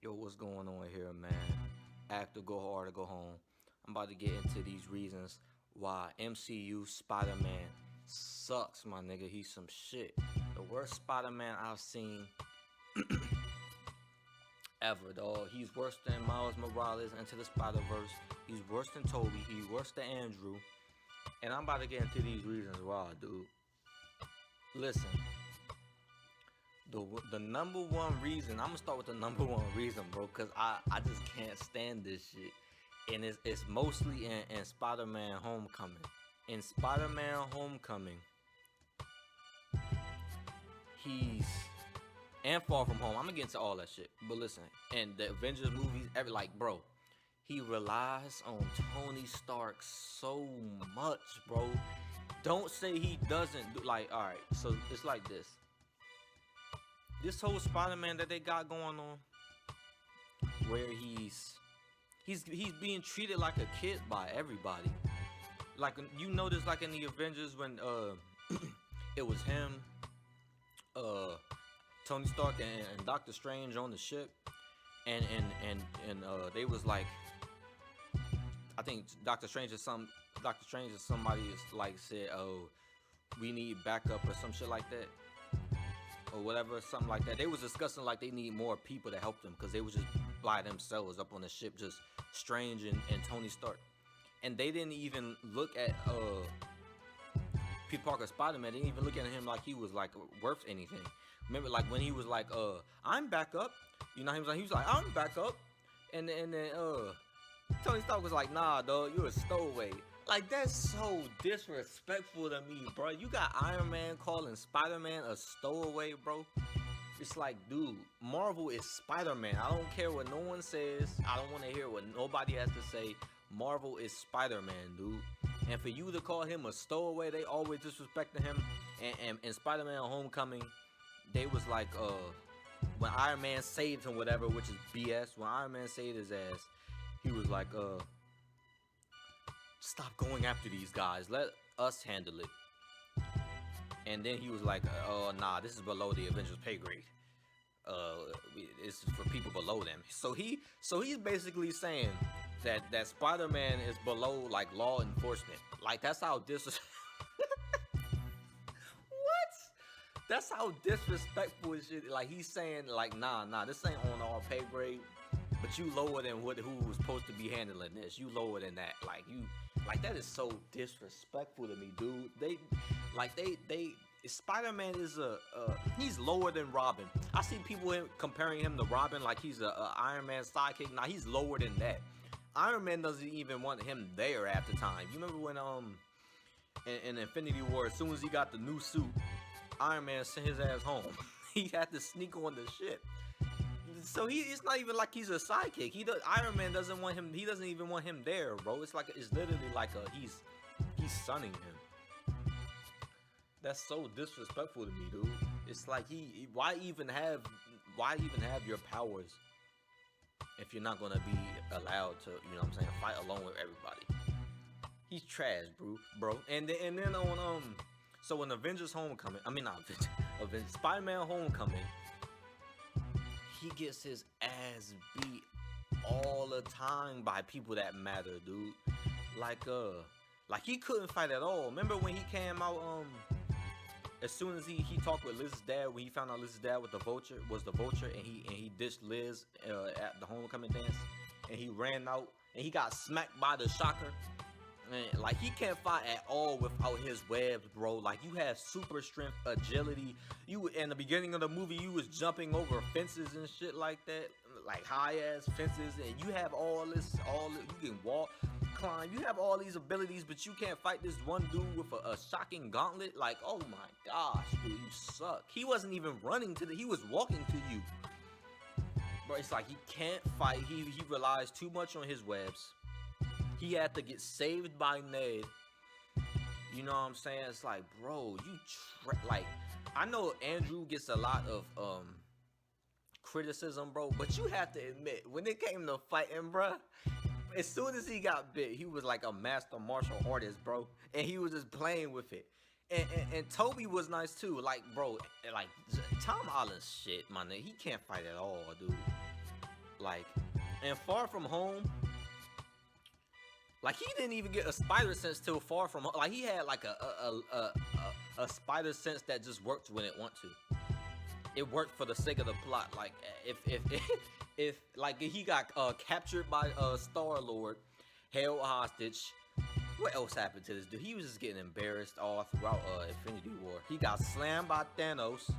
Yo, what's going on here, man? Act or go hard or go home. I'm about to get into these reasons why MCU Spider-Man sucks, my nigga. He's some shit. The worst Spider-Man I've seen ever, dog. He's worse than Miles Morales into the Spider-Verse. He's worse than Toby. He's worse than Andrew. And I'm about to get into these reasons why, dude. Listen, the number one reason, I'm gonna start with the number one reason, bro, because I just can't stand this shit. And it's mostly in Spider-Man Homecoming. In Spider-Man Homecoming, he's and Far From Home. I'm gonna get into all that shit. But listen, and the Avengers movies, bro, he relies on Tony Stark so much, bro. Don't say he doesn't do, like, all right, so it's like this whole Spider-Man that they got going on, where he's being treated like a kid by everybody. Like, you notice, like in the Avengers when it was him, Tony Stark and Doctor Strange on the ship, and they was like, I think Doctor Strange or somebody is like said, oh, we need backup or some shit like that, or whatever, something like that. They was discussing like they need more people to help them because they was just by themselves up on the ship, just Strange and Tony Stark. And they didn't even look at Peter Parker Spider-Man. They didn't even look at him like he was like worth anything. Remember, like when he was like, I'm back up. You know, he was like, I'm back up. And then Tony Stark was like, nah, dog, you're a stowaway. Like, that's so disrespectful to me, bro. You got Iron Man calling Spider-Man a stowaway, bro. It's like, dude, Marvel is Spider-Man. I don't care what no one says. I don't want to hear what nobody has to say. Marvel is Spider-Man, dude. And for you to call him a stowaway, they always disrespecting him. And Spider-Man Homecoming, they was like, when Iron Man saved him, whatever, which is BS. When Iron Man saved his ass, he was like, stop going after these guys. Let us handle it. And then he was like, oh, nah, this is below the Avengers pay grade. It's for people below them. So he's basically saying that Spider-Man is below like law enforcement. Like, that's how what? That's how disrespectful is shit. Like, he's saying like, nah, this ain't on our pay grade. But you lower than who was supposed to be handling this. You lower than that. Like that is so disrespectful to me, dude. They Spider-Man is he's lower than Robin. I see people comparing him to Robin like he's a Iron Man sidekick. Nah, he's lower than that. Iron Man doesn't even want him there at the time. You remember when in Infinity War, as soon as he got the new suit, Iron Man sent his ass home. He had to sneak on the ship. So it's not even like he's a sidekick. Iron Man doesn't want him. He doesn't even want him there, bro. It's literally like he's sunning him. That's so disrespectful to me, dude. It's like why even have your powers if you're not gonna be allowed to, you know what I'm saying, fight along with everybody. He's trash, bro. And then on so in Avengers Homecoming, I mean not Avengers, Spider-Man Homecoming, he gets his ass beat all the time by people that matter, dude. Like he couldn't fight at all. Remember when he came out, as soon as he talked with Liz's dad, when he found out Liz's dad was the Vulture, and he ditched Liz at the homecoming dance, and he ran out and he got smacked by the shocker. Man, like, he can't fight at all without his webs, bro. Like, you have super strength, agility. You, in the beginning of the movie, you was jumping over fences and shit like that, like high ass fences, and you have all this, you can walk, climb, you have all these abilities, but you can't fight this one dude with a shocking gauntlet. Like, oh my gosh, dude, you suck. He wasn't even running he was walking to you. Bro, it's like he can't fight. He relies too much on his webs. He had to get saved by Ned. You know what I'm saying? It's like, bro, like, I know Andrew gets a lot of criticism, bro, but you have to admit, when it came to fighting, bro, as soon as he got bit, he was like a master martial artist, bro, and he was just playing with it. And Toby was nice too. Like, bro, like Tom Holland's shit, my nigga. He can't fight at all, dude. Like, and Far From Home, like he didn't even get a spider sense till Far From Home. Like he had like a spider sense that just worked when it wanted to. It worked for the sake of the plot. Like if like he got captured by Star-Lord, held hostage. What else happened to this dude? He was just getting embarrassed all throughout Infinity War. He got slammed by Thanos.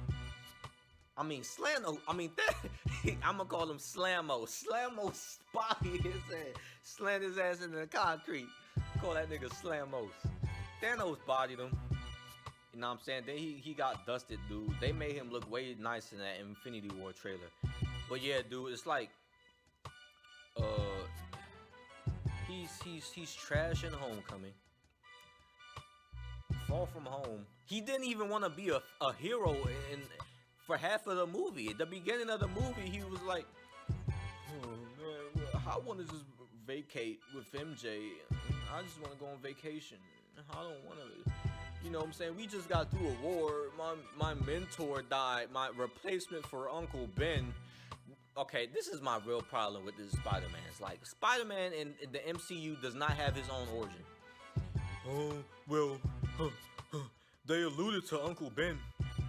I mean, I'm gonna call him Slammo. Slammo spotted his ass, slammed his ass into the concrete. Call that nigga Slamos. Thanos bodied him. You know what I'm saying? Then he got dusted, dude. They made him look way nice in that Infinity War trailer. But yeah, dude, it's like, he's trash in Homecoming. Far From Home, he didn't even want to be a hero for half of the movie. At the beginning of the movie, he was like, oh man, I want to just vacate with MJ. I just want to go on vacation. I don't want to, you know what I'm saying? We just got through a war. My mentor died. My replacement for Uncle Ben. Okay, this is my real problem with this Spider-Man. It's like, Spider-Man in the MCU does not have his own origin. Oh, well, they alluded to Uncle Ben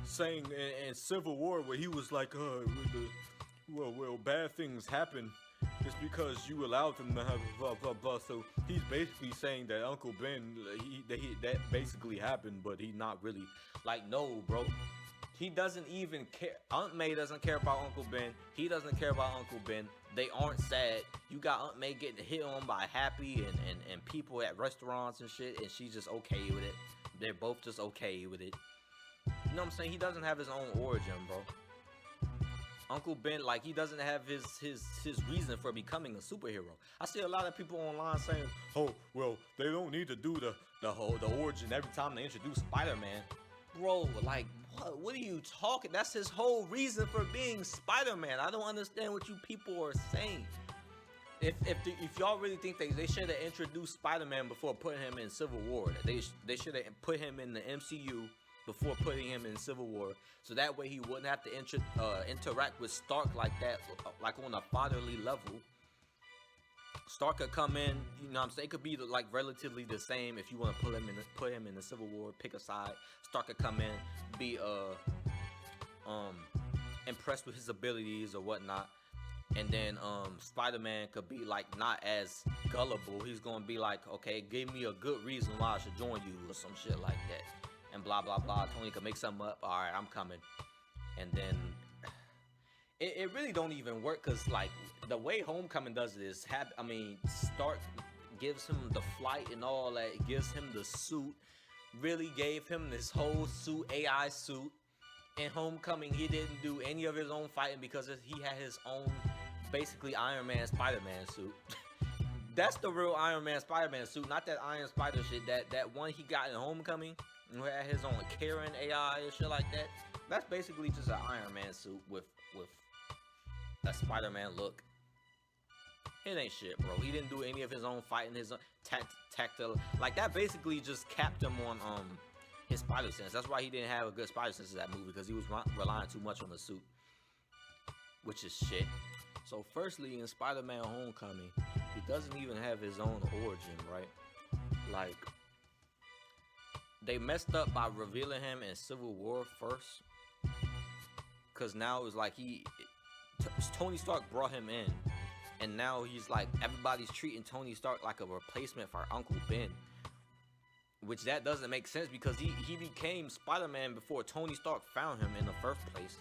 saying in Civil War where he was like, well, bad things happen. It's because you allowed them to have blah, blah, blah. So he's basically saying that Uncle Ben, that basically happened, but he not really. Like, no, bro. He doesn't even care. Aunt May doesn't care about Uncle Ben. He doesn't care about Uncle Ben. They aren't sad. You got Aunt May getting hit on by Happy and people at restaurants and shit, and she's just okay with it. They're both just okay with it. You know what I'm saying? He doesn't have his own origin, bro. Uncle Ben, like, he doesn't have his reason for becoming a superhero. I see a lot of people online saying, oh, well, they don't need to do the origin every time they introduce Spider-Man. Bro, like, what are you talking? That's his whole reason for being Spider-Man. I don't understand what you people are saying. If y'all really think they should have introduced Spider-Man before putting him in Civil War, they should have put him in the MCU before putting him in Civil War, so that way he wouldn't have to interact with Stark like that, like on a fatherly level. Stark could come in, you know what I'm saying? It could be like relatively the same if you want to put him in the Civil War, pick a side. Stark could come in, be impressed with his abilities or whatnot. And then Spider-Man could be like not as gullible. He's gonna be like, okay, give me a good reason why I should join you or some shit like that. And blah blah blah. Tony could make something up. Alright, I'm coming. And then it really don't even work, because like the way Homecoming does it is Stark gives him the flight and all that. It gives him the suit. Really gave him this whole suit, AI suit. In Homecoming, he didn't do any of his own fighting because he had his own, basically, Iron Man Spider-Man suit. That's the real Iron Man Spider-Man suit, not that Iron Spider shit. That one he got in Homecoming, who had his own Karen AI and shit like that. That's basically just an Iron Man suit with a Spider-Man look. It ain't shit, bro. He didn't do any of his own fighting, his own tactile. Like, that basically just capped him on his spider sense. That's why he didn't have a good spider sense in that movie, because he was relying too much on the suit, which is shit. So firstly, in Spider-Man Homecoming, he doesn't even have his own origin, right? Like, they messed up by revealing him in Civil War first, because now it's like Tony Stark brought him in, and now he's like, everybody's treating Tony Stark like a replacement for Uncle Ben. Which that doesn't make sense, because he became Spider-Man before Tony Stark found him in the first place.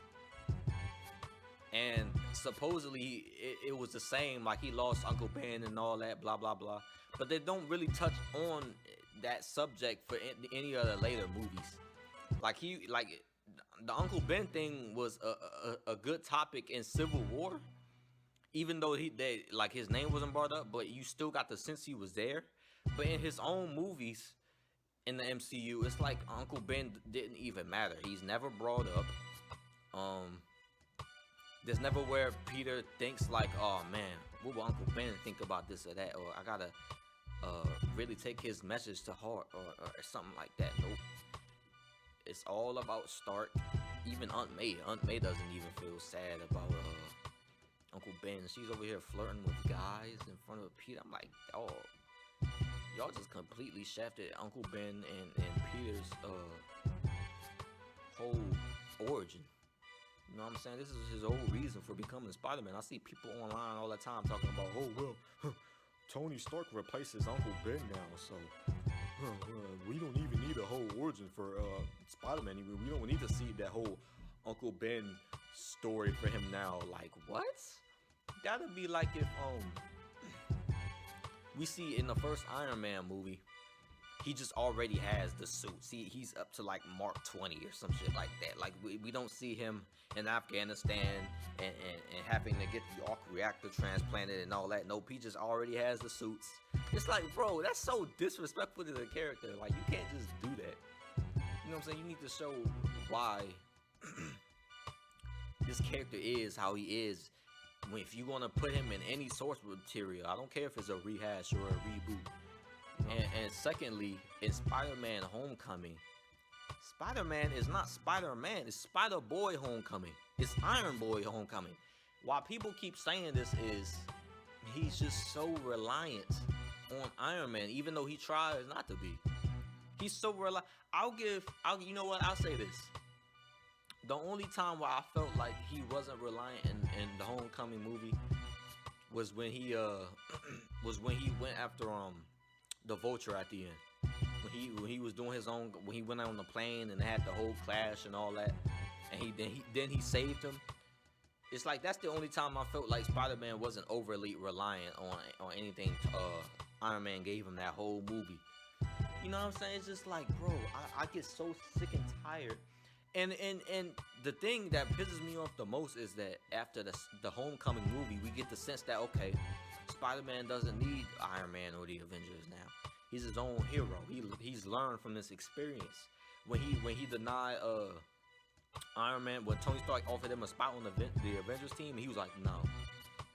And supposedly it was the same, like he lost Uncle Ben and all that, blah blah blah. But they don't really touch on that subject for any of the later movies. Like the Uncle Ben thing was a good topic in Civil War, even though his name wasn't brought up, but you still got the sense he was there. But in his own movies, in the MCU, it's like Uncle Ben didn't even matter. He's never brought up. There's never where Peter thinks like, oh man, what will Uncle Ben think about this or that, or I gotta really take his message to heart, or something like that. Nope. It's all about Stark. Even Aunt May doesn't even feel sad about Uncle Ben. She's over here flirting with guys in front of Peter. I'm like, oh, y'all just completely shafted Uncle Ben and Peter's whole origin. You know what I'm saying? This is his whole reason for becoming Spider-Man. I see people online all the time talking about, oh, well, Tony Stark replaces Uncle Ben now, so we don't even need a whole origin for Spider-Man. We don't need to see that whole Uncle Ben story for him now. Like, what? That'd be like if we see in the first Iron Man movie, he just already has the suit. See, he's up to like Mark 20 or some shit like that. Like, we don't see him in Afghanistan and having to get the arc reactor transplanted and all that. Nope, he just already has the suits. It's like, bro, that's so disrespectful to the character. Like, you can't just do that. You know what I'm saying? You need to show why this character is how he is. If you're gonna put him in any source material, I don't care if it's a rehash or a reboot. And secondly, in Spider-Man Homecoming, Spider-Man is not Spider-Man, it's Spider-Boy Homecoming. It's Iron Boy Homecoming. Why people keep saying this is he's just so reliant on Iron Man, even though he tries not to be. He's so reliant. You know what? I'll say this. The only time where I felt like he wasn't reliant in the Homecoming movie was when he went after the Vulture at the end. When he was doing his own, when he went out on the plane and they had the whole clash and all that, and then he saved him. It's like that's the only time I felt like Spider-Man wasn't overly reliant on anything Iron Man gave him that whole movie. You know what I'm saying? It's just like, bro, I get so sick and tired. And the thing that pisses me off the most is that after the Homecoming movie, we get the sense that, okay, Spider-Man doesn't need Iron Man or the Avengers now. He's his own hero. He's learned from this experience. When he denied Iron Man, when Tony Stark offered him a spot on the Avengers team, he was like, no.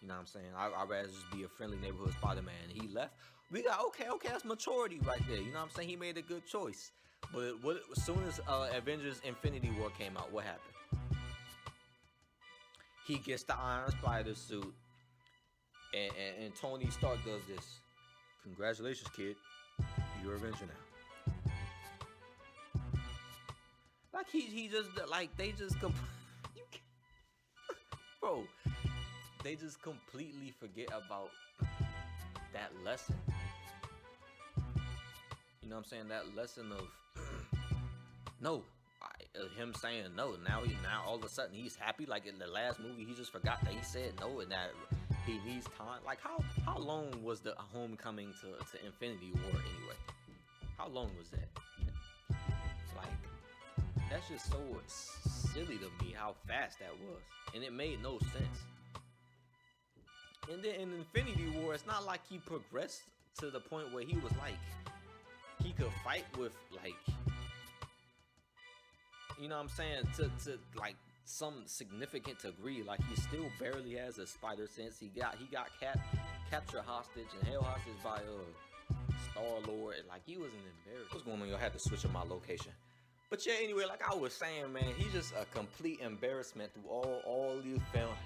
You know what I'm saying? I'd rather just be a friendly neighborhood Spider-Man. And he left. We got, okay, that's maturity right there. You know what I'm saying? He made a good choice. But as soon as Avengers Infinity War came out, what happened? He gets the Iron Spider suit, and Tony Stark does this. Congratulations, kid. You're Avenger now. Like he just like they just bro, they just completely forget about that lesson. You know what I'm saying? That lesson of no, him saying no. Now all of a sudden he's happy. Like in the last movie, he just forgot that he said no and that he needs time. Like how long was the Homecoming to Infinity War anyway? How long was that? Like that's just so silly to me how fast that was, and it made no sense. And then in Infinity War, it's not like he progressed to the point where he was like he could fight with like, you know what I'm saying, to like some significant degree. Like he still barely has a spider sense. He got captured hostage and held hostage by Star-Lord. Like he was an embarrassment. What's going on? Y'all had to switch up my location. But yeah, anyway, like I was saying, man, he's just a complete embarrassment through all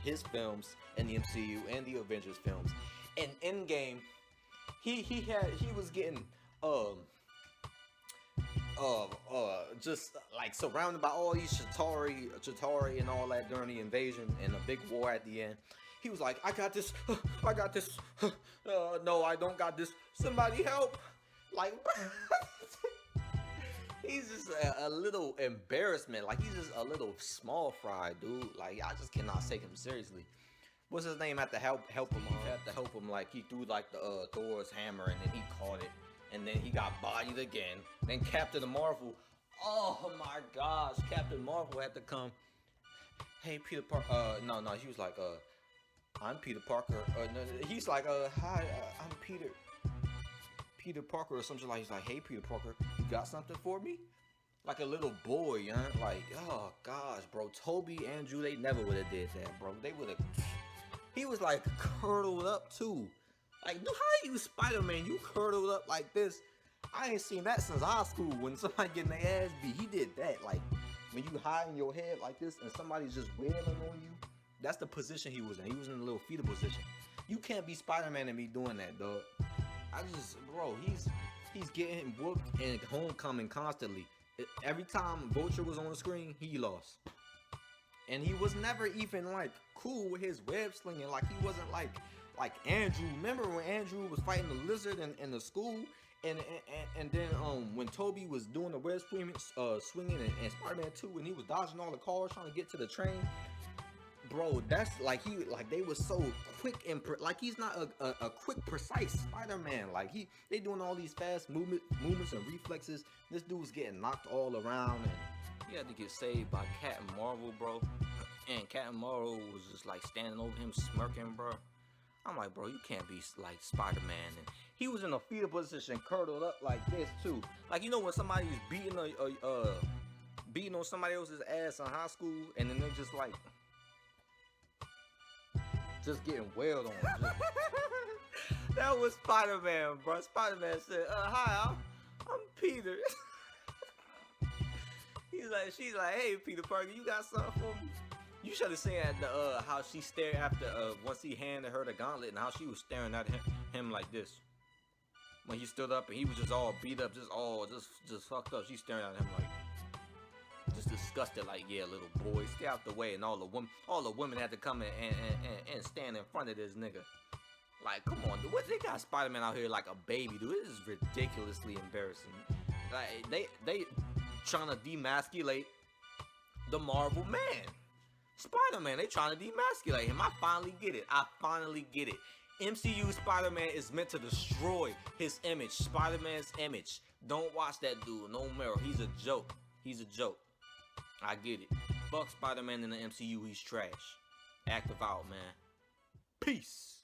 his films in the MCU and the Avengers films. And Endgame, he was getting just like surrounded by all these Chitauri and all that during the invasion and a big war at the end. He was like, I got this, no, I don't got this, somebody help. Like, he's just a little embarrassment. Like, he's just a little small fry, dude. Like, I just cannot take him seriously. What's his name? Had to help him. He had to help him. Like, he threw like the Thor's hammer and then he caught it. And then he got bodied again. Then Captain Marvel, oh my gosh, Captain Marvel had to come. Hey, Peter Parker. No, he was like, I'm Peter Parker. No, he's like, hi, I'm Peter Parker or something like. He's like, hey, Peter Parker, you got something for me? Like a little boy, you know? Like, oh gosh, bro, Toby, Andrew, they never would have did that, bro. They would have. He was like curdled up too. Like, dude, how you Spider-Man? You curdled up like this? I ain't seen that since high school when somebody getting their ass beat. He did that. Like, when you hide in your head like this and somebody's just wailing on you, That's the position he was in. He was in a little fetal position. You can't be Spider-Man and be doing that, dog. Bro, he's getting whooped in Homecoming constantly. Every time Vulture was on the screen, he lost. And he was never even like cool with his web slinging. Like he wasn't like Andrew. Remember when Andrew was fighting the lizard in the school? And then when Toby was doing the web swinging in Spider-Man 2, and he was dodging all the cars trying to get to the train, bro, that's like they was so quick and like he's not a quick, precise Spider-Man. Like they doing all these fast movements and reflexes. This dude's getting knocked all around, and he had to get saved by Captain Marvel, bro. And Captain Marvel was just like standing over him smirking, bro. I'm like, bro, you can't be like Spider-Man. And he was in a fetal position, curled up like this too. Like, you know when somebody's beating on somebody else's ass in high school, and then they're just like getting wailed on. That was Spider-Man, bro. Spider-Man said, "Hi, I'm Peter." She's like, "Hey, Peter Parker, you got something for me?" You should have seen how she stared after once he handed her the gauntlet, and how she was staring at him like this when he stood up and he was just all beat up, just fucked up. She's staring at him like just disgusted, like, yeah, little boy, stay out the way. And all the women had to come and stand in front of this nigga. Like, come on, dude. What, they got Spider-Man out here like a baby, dude. This is ridiculously embarrassing. Like they trying to demasculate the Marvel man. Spider-Man, they trying to demasculate him. I finally get it. MCU Spider-Man is meant to destroy his image, Spider-Man's image. Don't watch that dude, no more. He's a joke. I get it. Fuck Spider-Man in the MCU, he's trash. Active out, man. Peace.